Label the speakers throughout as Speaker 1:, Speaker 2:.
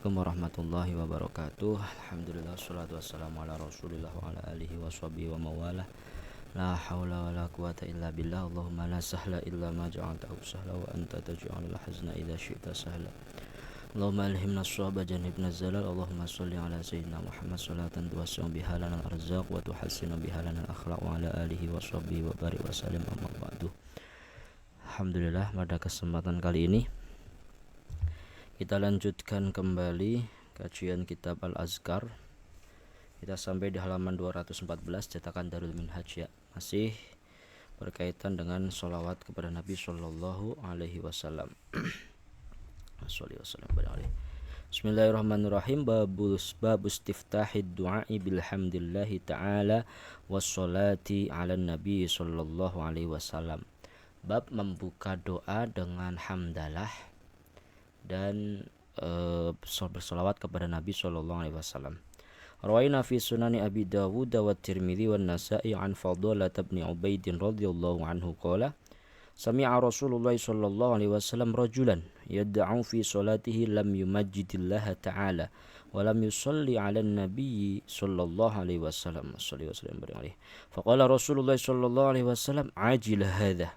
Speaker 1: Assalamualaikum warahmatullahi wabarakatuh. Alhamdulillah, wassalatu wassalamu ala rasulillah wa ala alihi wa sahbihi wa mawalah. La hawla wa la quwata illa billah. Allahumma la sahla illa ma ja'altahu sahla wa anta taj'alul hazna idha syi'ta sahla. Allahumma alhimna as-sawaba janibna zalal. Allahumma salli ala sayyidina Muhammad salatan tuwassu biha lana al-arzaq wa tuhassinu biha lana al-akhlaq wa ala alihi wa sahbihi wa barik wa salim amma ba'du. Alhamdulillah, pada kesempatan kali ini kita lanjutkan kembali kajian kitab Al-Azkar. Kita sampai di halaman 214 cetakan Darul Minhaj ya. Masih berkaitan dengan sholawat kepada Nabi Sallallahu Alaihi Wasallam. Bismillahirrahmanirrahim. Babu istiftahid du'ai bilhamdillahi ta'ala wassalati ala Nabi Sallallahu Alaihi Wasallam. Bab membuka doa dengan hamdalah dan bersolawat kepada Nabi sallallahu alaihi wasallam. Rawaina fi sunani Abi Dawud wa Tirmidzi wa Nasa'i an Fadhalah bin Ubaid radhiyallahu anhu qala sami'a Rasulullah sallallahu alaihi wasallam rajulan yad'u fi salatihi lam yumajjidillah ta'ala wa lam yusalli 'ala an-nabiy sallallahu alaihi wasallam faqala Rasulullah sallallahu alaihi wasallam ajil hadha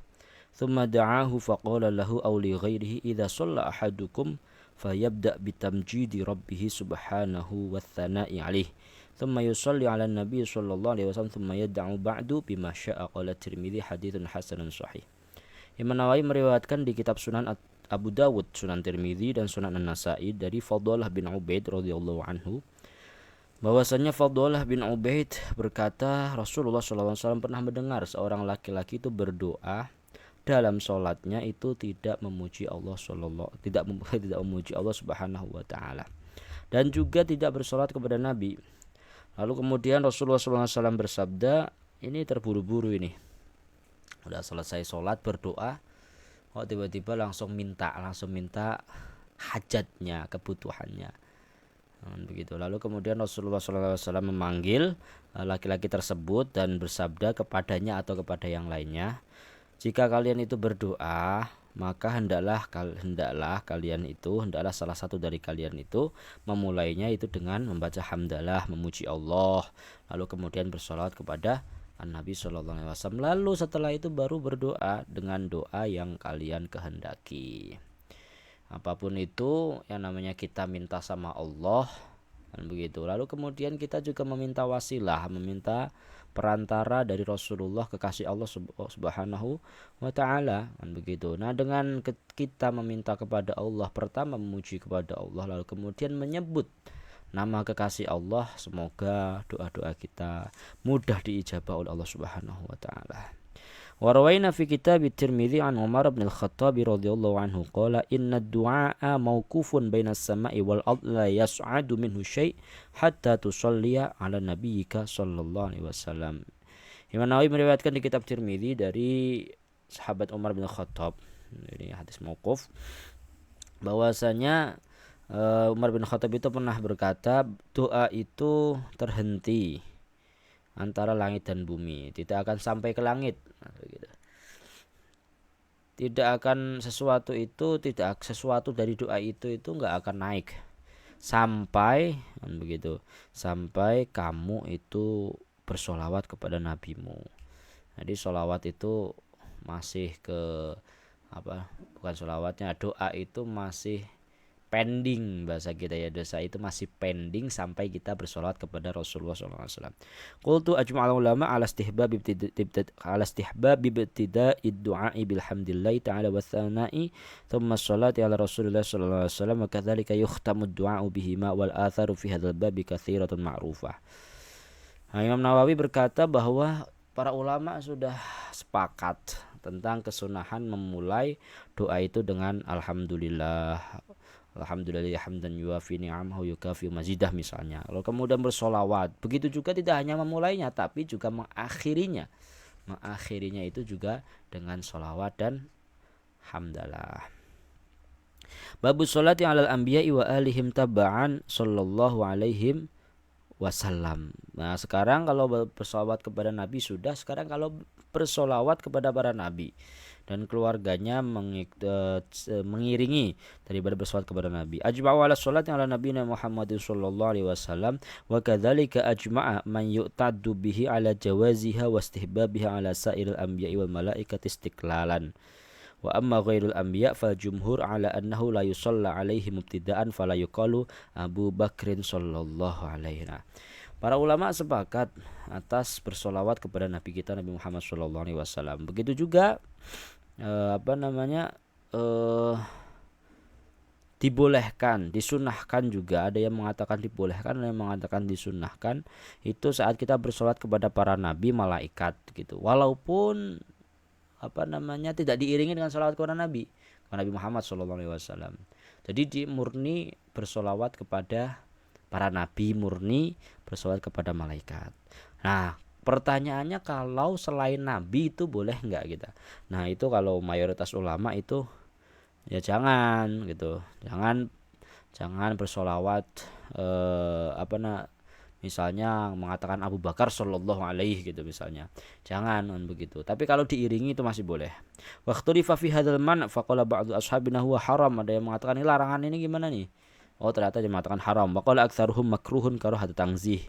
Speaker 1: ثم دعاه فقال له أو لغيره إذا صلى أحدكم فيبدأ بتمجيد ربه سبحانه والثناء عليه ثم يصلي على النبي صلى الله عليه وسلم ثم يدعو بعد بما شاء قال الترمذي حديث حسن صحيح. Imam Nawawi meriwayatkan di kitab Sunan Abu Dawud, Sunan Tirmidzi dan Sunan An-Nasa'i dari Fadhalah bin Ubaid radhiyallahu anhu bahwasanya Fadhalah bin Ubaid berkata Rasulullah SAW pernah mendengar seorang laki-laki itu berdoa dalam sholatnya itu tidak memuji Allah tidak memuji Allah Subhanahu wa taala dan juga tidak bersolat kepada Nabi. Lalu kemudian Rasulullah SAW bersabda, ini terburu-buru ini, udah selesai sholat berdoa kok tiba-tiba langsung minta hajatnya, kebutuhannya. Begitu. Lalu kemudian Rasulullah SAW memanggil laki-laki tersebut dan bersabda kepadanya atau kepada yang lainnya, jika kalian itu berdoa, maka hendaklah salah satu dari kalian itu memulainya itu dengan membaca hamdalah, memuji Allah, lalu kemudian bersolawat kepada Nabi Sallallahu Alaihi Wasallam. Lalu setelah itu baru berdoa dengan doa yang kalian kehendaki. Apapun itu yang namanya kita minta sama Allah, kan begitu. Lalu kemudian kita juga meminta wasilah, meminta perantara dari Rasulullah, kekasih Allah Subhanahu wa taala, kan begitu. Nah, dengan kita meminta kepada Allah, pertama memuji kepada Allah, lalu kemudian menyebut nama kekasih Allah, semoga doa-doa kita mudah diijabah oleh Allah Subhanahu wa taala. Wa rawaina fi kitab Tirmidzi an Umar bin Al-Khattab radhiyallahu anhu qala inna ad-du'a mawqufun baina as-sama'i wal ardi la yas'adu minhu syai' hatta tusalliya 'ala nabiyyika sallallahu alaihi wasallam. Imam Nawawi meriwayatkan di kitab Tirmidzi dari sahabat Umar bin Khattab, ini hadis mauquf, bahwasanya Umar bin Khattab itu pernah berkata, doa itu terhenti antara langit dan bumi, tidak akan sampai ke langit. Sesuatu dari doa itu nggak akan naik sampai kamu itu bersolawat kepada nabimu. Jadi solawat itu masih bukan solawatnya, doa itu masih pending, bahasa kita ya, dosa itu masih pending sampai kita bersolawat kepada Rasulullah SAW. Qultu ajma'al ulama ala istihbab ibtida'id du'a'i bilhamdillahi ta'ala wa thana'i thumma sholati ala Rasulullah SAW wa kadzalika yukhtamu du'a'u bihima wal atharu fi hadzal babi katsiratun ma'rufah. Nah, Imam Nawawi berkata bahwa para ulama sudah sepakat tentang kesunahan memulai doa itu dengan alhamdulillah hamdan yuafi ni'amahu yukafi mazidah misalnya. Lalu kemudian bersolawat. Begitu juga tidak hanya memulainya tapi juga mengakhirinya. Mengakhirinya itu juga dengan solawat dan hamdalah. Babu sholati alal anbiya'i wa alihim taba'an sallallahu alaihim wasallam. Nah, sekarang kalau bersolawat kepada Nabi sudah, sekarang kalau bersolawat kepada para nabi dan keluarganya mengiringi daripada bersolawat kepada Nabi. Ajma'u ala sholati ala nabiyina Muhammadin sallallahu alaihi wasallam wa kadzalika ajma'a man yu'taddu bihi ala jawaziha wa istihbabiha ala sairil anbiya'i wal malaikati istiqlalan. Wa amma ghairul anbiya fal jumhur ala annahu la yusalla alaihi mubtida'an fala yuqalu Abu Bakrin sallallahu alaihi. Nah, para ulama sepakat atas bersolawat kepada Nabi kita Nabi Muhammad sallallahu alaihi wasallam. Begitu juga dibolehkan, disunahkan juga. Ada yang mengatakan dibolehkan, ada yang mengatakan disunahkan. Itu saat kita bersolawat kepada para nabi, malaikat gitu. Walaupun tidak diiringi dengan salawat kepada Nabi Muhammad SAW. Jadi murni bersolawat kepada para nabi, murni bersolawat kepada malaikat. Nah, pertanyaannya kalau selain nabi itu boleh nggak kita? Nah, itu kalau mayoritas ulama itu ya jangan gitu, jangan bersolawat misalnya mengatakan Abu Bakar sallallahu alaihi gitu misalnya. Jangan begitu. Tapi kalau diiringi itu masih boleh. Waqtu fa fi hadzal man faqala ba'du ashabina huwa haram. Ada yang mengatakan ini larangan ini gimana nih? Oh, ternyata dia mengatakan haram. Wa qala aktsaruhum makruhun karahat tanzih.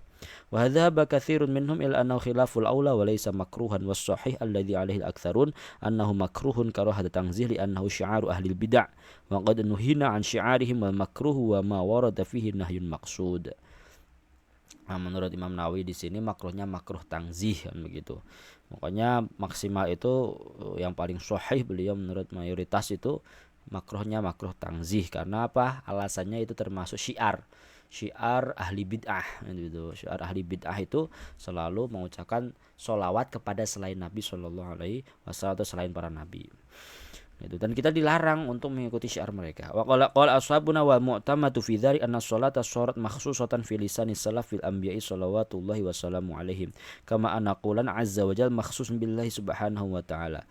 Speaker 1: Wa hadzaba katsirun minhum ila annahu khilaful aula wa laysa makruhan was sahih alladhi alaihi al-aktsarun annahu makruhun karahat tanzih li annahu syi'aru ahli bid'ah wa qad nuhina an syi'arihim wal makruh wa ma warada fihi nahyun maqsud. Nah, menurut Imam Nawawi di sini makruhnya makruh tangzih kan begitu. Makanya maksimal itu yang paling sahih beliau menurut mayoritas itu makruhnya makruh tangzih. Karena apa? Alasannya itu termasuk syiar ahli bid'ah gitu. Syiar ahli bid'ah itu selalu mengucapkan sholawat kepada selain Nabi Shallallahu Alaihi Wasallam atau selain para nabi. Itu, dan kita dilarang untuk mengikuti syiar mereka. Wa qala ashabuna wal mu'tamatu fi dzalik anna sholata syarat makhsusatan fi lisan salaf fil anbiya'i shalawatullahi wa salamu alaihim kama anna qulan azza wa jalla makhsus billahi subhanahu wa ta'ala.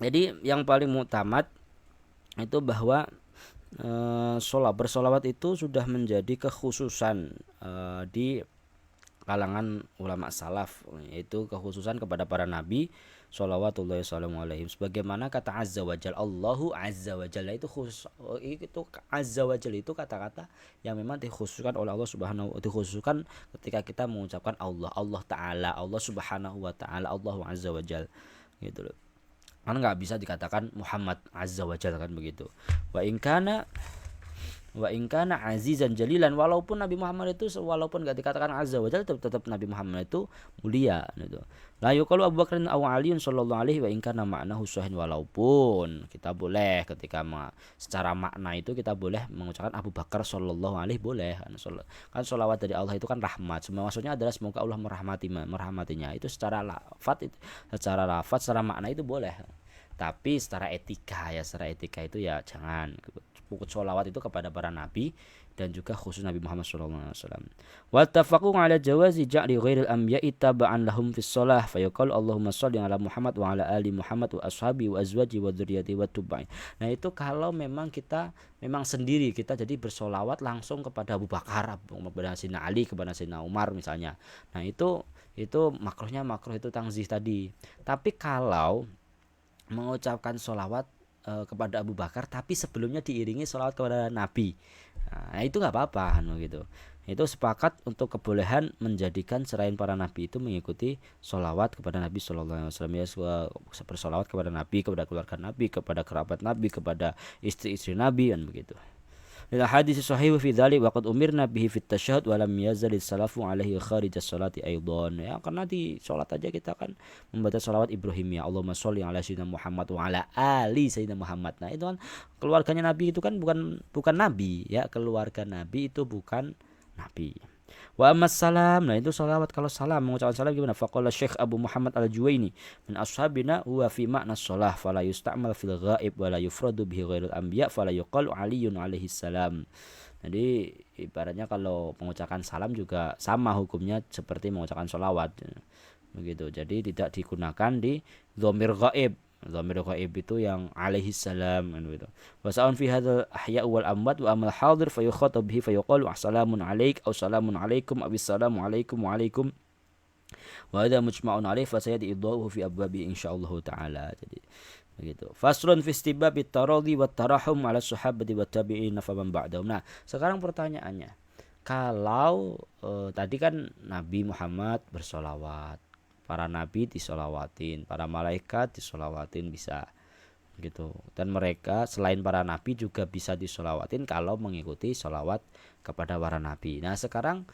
Speaker 1: Jadi yang paling muktamad itu bahwa bersolawat itu sudah menjadi kekhususan di kalangan ulama salaf, yaitu kekhususan kepada para nabi shalawatullahi wasallam alaihim. Sebagaimana kata azza wajal, Allahu azza wajalla itu khusus, itu azza wajal itu kata-kata yang memang dikhususkan oleh Allah subhanahu, dikhususkan ketika kita mengucapkan Allah Ta'ala, Allah subhanahu wa ta'ala, Allahu azza wajal gitu loh. Kan nggak bisa dikatakan Muhammad azza wajal kan begitu. Wa in kana azizan jalilan, walaupun Nabi Muhammad itu walaupun enggak dikatakan azza wajalla tetap Nabi Muhammad itu mulia gitu. La yuqalu Abu Bakar aw Ali sallallahu alaihi wa in kana ma'nahu sahih, walaupun kita boleh ketika secara makna itu kita boleh mengucapkan Abu Bakar sallallahu alaihi boleh kan sholawat dari Allah itu kan rahmat. Semua maksudnya adalah semoga Allah merahmatinya. Itu secara lafaz secara makna itu boleh. Tapi secara etika itu ya jangan. Sholawat itu kepada para nabi dan juga khusus Nabi Muhammad SAW. Wa tafaqu ala jawazi ja'li ghairil anbiya'i taba'an lahum fis shalah fa yaqulu Allahumma shalli ala Muhammad wa ala ali Muhammad wa ashabi wa azwaji wa dzurriyyati wa tubai. Nah, itu kalau memang kita sendiri kita jadi bersolawat langsung kepada Abu Bakar, kepada Sayyidina Ali, kepada Sayyidina Umar misalnya. Nah, itu makruhnya makruh itu tangzih tadi. Tapi kalau mengucapkan sholawat kepada Abu Bakar tapi sebelumnya diiringi sholawat kepada Nabi, nah itu nggak apa-apa gitu. Itu sepakat untuk kebolehan menjadikan selain para nabi itu mengikuti sholawat kepada Nabi Sallallahu Alaihi Wasallam, ya bersolawat kepada Nabi, kepada keluarga Nabi, kepada kerabat Nabi, kepada istri-istri Nabi dan begitu. Lil hadis sahih fi dzalik wa qad umirna bihi fit tasyahhud wa lam yazal salafu alaihi kharij as-salati aidan. Ya, karena di salat aja kita kan membaca salawat Ibrahimiyah, Allahumma sholli ala sayyidina Muhammad wa ala ali sayyidina Muhammad. Nah, itu kan keluarganya Nabi itu kan bukan nabi ya, keluarga Nabi itu bukan nabi. Wa ammas salam, nah itu salawat. Kalau salam, mengucapkan salam gimana? Faqala Syekh Abu Muhammad Al-Juwaini min ashabina huwa fi ma'na shalah fala yusta'mal fil ghaib wala yufradu bihi ghairul anbiya fala yuqalu aliyun alaihi salam. Jadi ibaratnya kalau mengucapkan salam juga sama hukumnya seperti mengucapkan salawat begitu. Jadi tidak digunakan di dhamir ghaib. Dhamir ghaib itu yang alaihi salam kan gitu. Wa sa'un fi hadzal ahya wal amwat wa amal hadir fa yukhatab bihi fa yuqalu assalamun alaik aw salamun alaikum aw assalamu alaikum wa alaikum wa hadza mujma'un alaih fa sayati idahu fi abwabi insyaallah taala. Jadi begitu. Faslun fi istibab at-taradhi wat tarahum 'ala sahabati wat tabi'in fa man ba'dahum. Nah, sekarang pertanyaannya, kalau tadi kan Nabi Muhammad bersolawat, para nabi disolawatin, para malaikat disolawatin bisa gitu. Dan mereka selain para nabi juga bisa disolawatin kalau mengikuti solawat kepada para nabi. Nah sekarang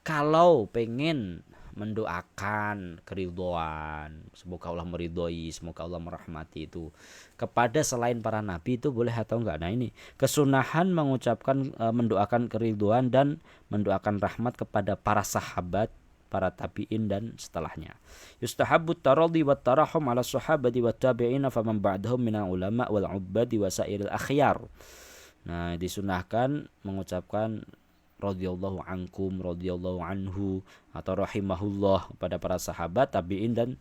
Speaker 1: kalau pengen mendoakan keridhaan, semoga Allah meridhoi, semoga Allah merahmati itu kepada selain para nabi itu boleh atau enggak? Nah ini kesunahan mengucapkan mendoakan keridhaan dan mendoakan rahmat kepada para sahabat, para tabi'in dan setelahnya. Yustahabbu taradhi wat tarahum 'ala sahabati wat tabi'in faman ba'dahum minal ulama wal 'ubbadi wa sairil akhyar. Nah, disunahkan mengucapkan radhiyallahu ankum, radhiyallahu anhu atau rahimahullah kepada para sahabat, tabi'in dan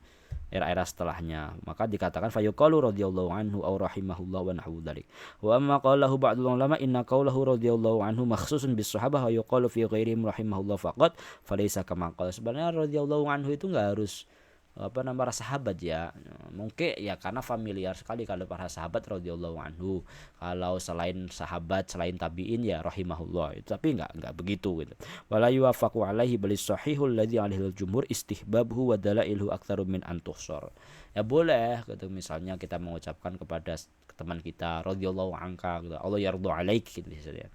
Speaker 1: era-era setelahnya. Maka dikatakan fayuqalu radhiyallahu anhu aw rahimahullah wa nahwu dzalik. Wa amma qalahu ba'dul ulama inna qaulahu radhiyallahu anhu makhsusun bis sahabah wa yuqalu fi ghairihim rahimahullah faqat falaysa kama qala. Sebenarnya radhiyallahu anhu itu enggak harus para sahabat ya. Mungkin ya karena familiar sekali kalau para sahabat radhiyallahu anhu. Kalau selain sahabat, selain tabi'in ya rahimahullah. Itu tapi enggak begitu gitu. Wala yuwafaqu alaihi bal sahihul ladzi alaihi al-jumhur istihbabhu wa dalailuhu aktsaru min an tuhsar. Ya boleh gitu, misalnya kita mengucapkan kepada teman kita radhiyallahu anka gitu. Allah yardha alaik gitu misalnya.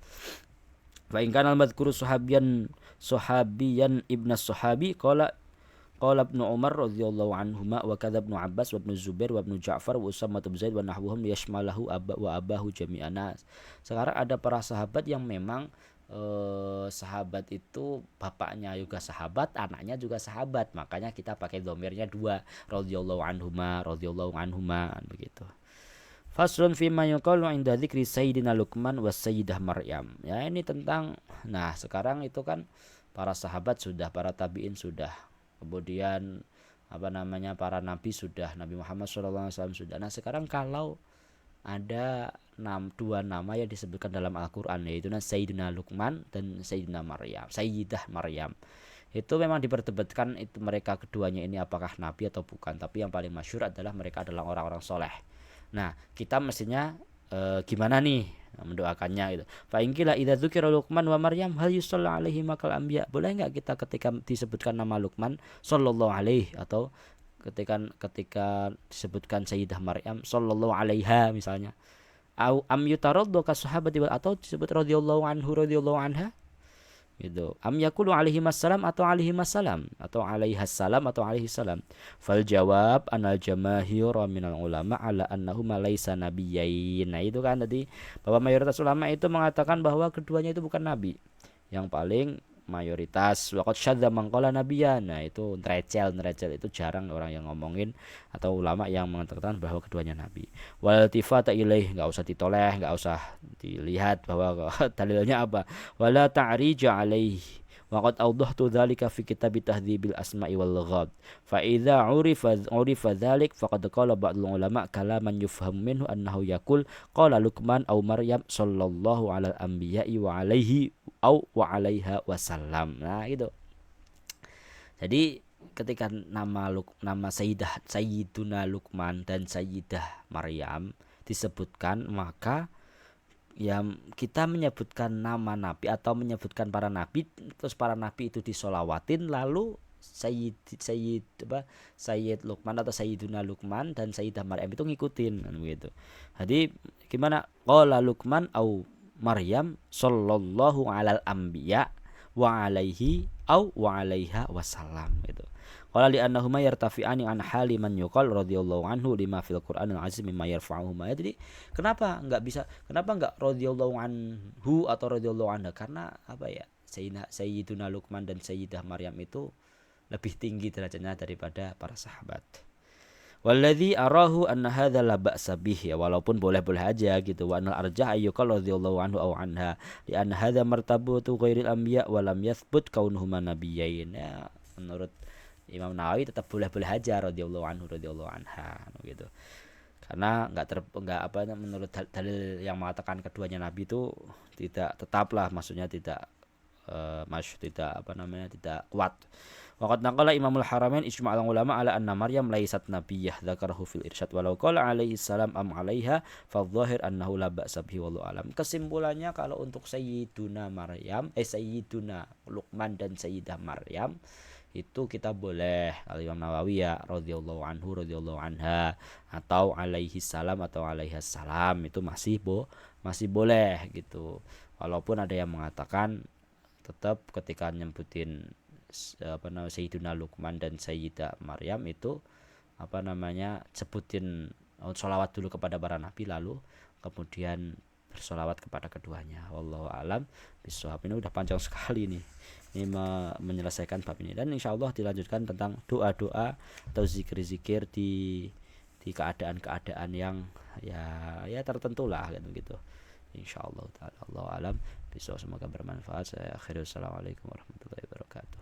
Speaker 1: Fa in kana al-madhkuru sahabiyan ibnas sahabi qala Ibnu Umar radhiyallahu anhuma wa kadza Ibnu Abbas wa Ibnu Zubair wa Ibnu Ja'far wa Usamah bin Zaid wa nahwuhum yashmalahu abahu jami'an. Sekarang ada para sahabat yang memang sahabat itu bapaknya juga sahabat, anaknya juga sahabat. Makanya kita pakai dhamirnya dua, radhiyallahu anhuma begitu. Faslun fi ma yuqalu 'inda dzikri sayyidina Luqman wa sayyidah Maryam. Ya ini tentang sekarang itu kan para sahabat sudah, para tabi'in sudah. Kemudian para nabi sudah, Nabi Muhammad SAW sudah. Nah sekarang kalau ada dua nama yang disebutkan dalam Al-Quran, yaitu Sayyidina Luqman dan Sayyidah Maryam, itu memang diperdebatkan itu mereka keduanya ini apakah nabi atau bukan. Tapi yang paling masyhur adalah mereka adalah orang-orang soleh. Nah kita mestinya gimana nih mendoakannya gitu. Fa in qila idza dzukira Luqman wa Maryam hal yusalla alaihi makal anbiya. Boleh enggak kita ketika disebutkan nama Luqman sallallahu alaihi, atau ketika disebutkan Sayyidah Maryam sallallahu alaiha misalnya. Au am yutaraddu ka sahabati atau disebut radhiyallahu anhu radhiyallahu anha gitu. Am yaqulu alaihi wassalam atau alaihi wassalam atau alaihi salam atau alaihi salam. Fal jawab anal jamaahir minal ulama ala annahu laisa nabiyyin. Nah itu kan tadi bahwa mayoritas ulama itu mengatakan bahwa keduanya itu bukan nabi. Yang paling mayoritas waqad syadza man qala nabiyyan. Nah itu nerecel itu jarang orang yang ngomongin atau ulama yang mengatakan bahwa keduanya nabi. Wal tifata ilaih, enggak usah ditoleh, enggak usah dilihat bahwa dalilnya apa. Wala ta'rija alaihi waqad awdahtu dzalika fi kitab tahdhibil asma'i wal lughad. Fa idza urifa dzalik faqad qala ba'dul ulama kalaman yufham minhu annahu yaqul qala Luqman aw Maryam sallallahu alal anbiya'i wa alaihi au wa alaiha wasallam. Nah gitu. Jadi ketika nama Sayyiduna Luqman dan Sayyidah Maryam disebutkan, maka ya kita menyebutkan nama nabi atau menyebutkan para nabi, terus para nabi itu disolawatin, lalu Sayyid Luqman atau Sayyiduna Luqman dan Sayyidah Maryam itu ngikutin kan begitu. Jadi gimana? Qala Luqman au Maryam sallallahu alal anbiya wa alaihi au wa alaiha wasallam gitu. Qala li annahuma yartafi'ani an hali man yuqal radhiyallahu anhu lima fil Qur'anil azim mimma yarfa'uhuma. Jadi kenapa enggak radhiyallahu anhu atau radhiyallahu anha? Karena Sayyiduna Luqman dan Sayyidah Maryam itu lebih tinggi derajatnya daripada para sahabat. Walladzi arahu anna hadza la ba'sa bih, ya walaupun boleh-boleh aja gitu. Wa anal arjah ayyukal radhiyallahu anhu aw anha li anna hadza martabatu ghairil anbiya wa lam yathbut kaunuhuma nabiyyin. Ya menurut Imam Nawawi tetap boleh-boleh aja radhiyallahu anhu radhiyallahu anha gitu. karena nggak apa menurut dalil yang mengatakan keduanya nabi itu tidak tetaplah, maksudnya tidak tidak apa namanya, tidak kuat. Waqad naqala Imamul Haramain ijma'al ulama ala anna Maryam laysat nabiyyah dzakarahu fil irsyad walau qala alaihi salam am 'alaiha fadh-dhahir annahu la ba'sa bihi wallahu alam. Kesimpulannya kalau untuk Sayyiduna Maryam Sayyiduna Luqman dan Sayyidah Maryam itu kita boleh, kalau Imam Nawawi ya radhiyallahu anhu radhiyallahu anha atau alaihi salam atau alaiha salam itu masih boleh gitu. Walaupun ada yang mengatakan tetap ketika nyebutin apa namanya Sayyiduna Luqman dan Sayyidah Maryam itu apa namanya sebutin sholawat dulu kepada para nabi lalu kemudian bersolawat kepada keduanya. Wallahu alam bishawab. Ini udah panjang sekali nih ini menyelesaikan bab ini, dan insyaallah dilanjutkan tentang doa-doa atau zikir-zikir di keadaan-keadaan yang ya tertentu lah gitu insyaallah taala. Allah alam bishawab. Semoga bermanfaat. Saya akhiri. Assalamualaikum warahmatullahi wabarakatuh.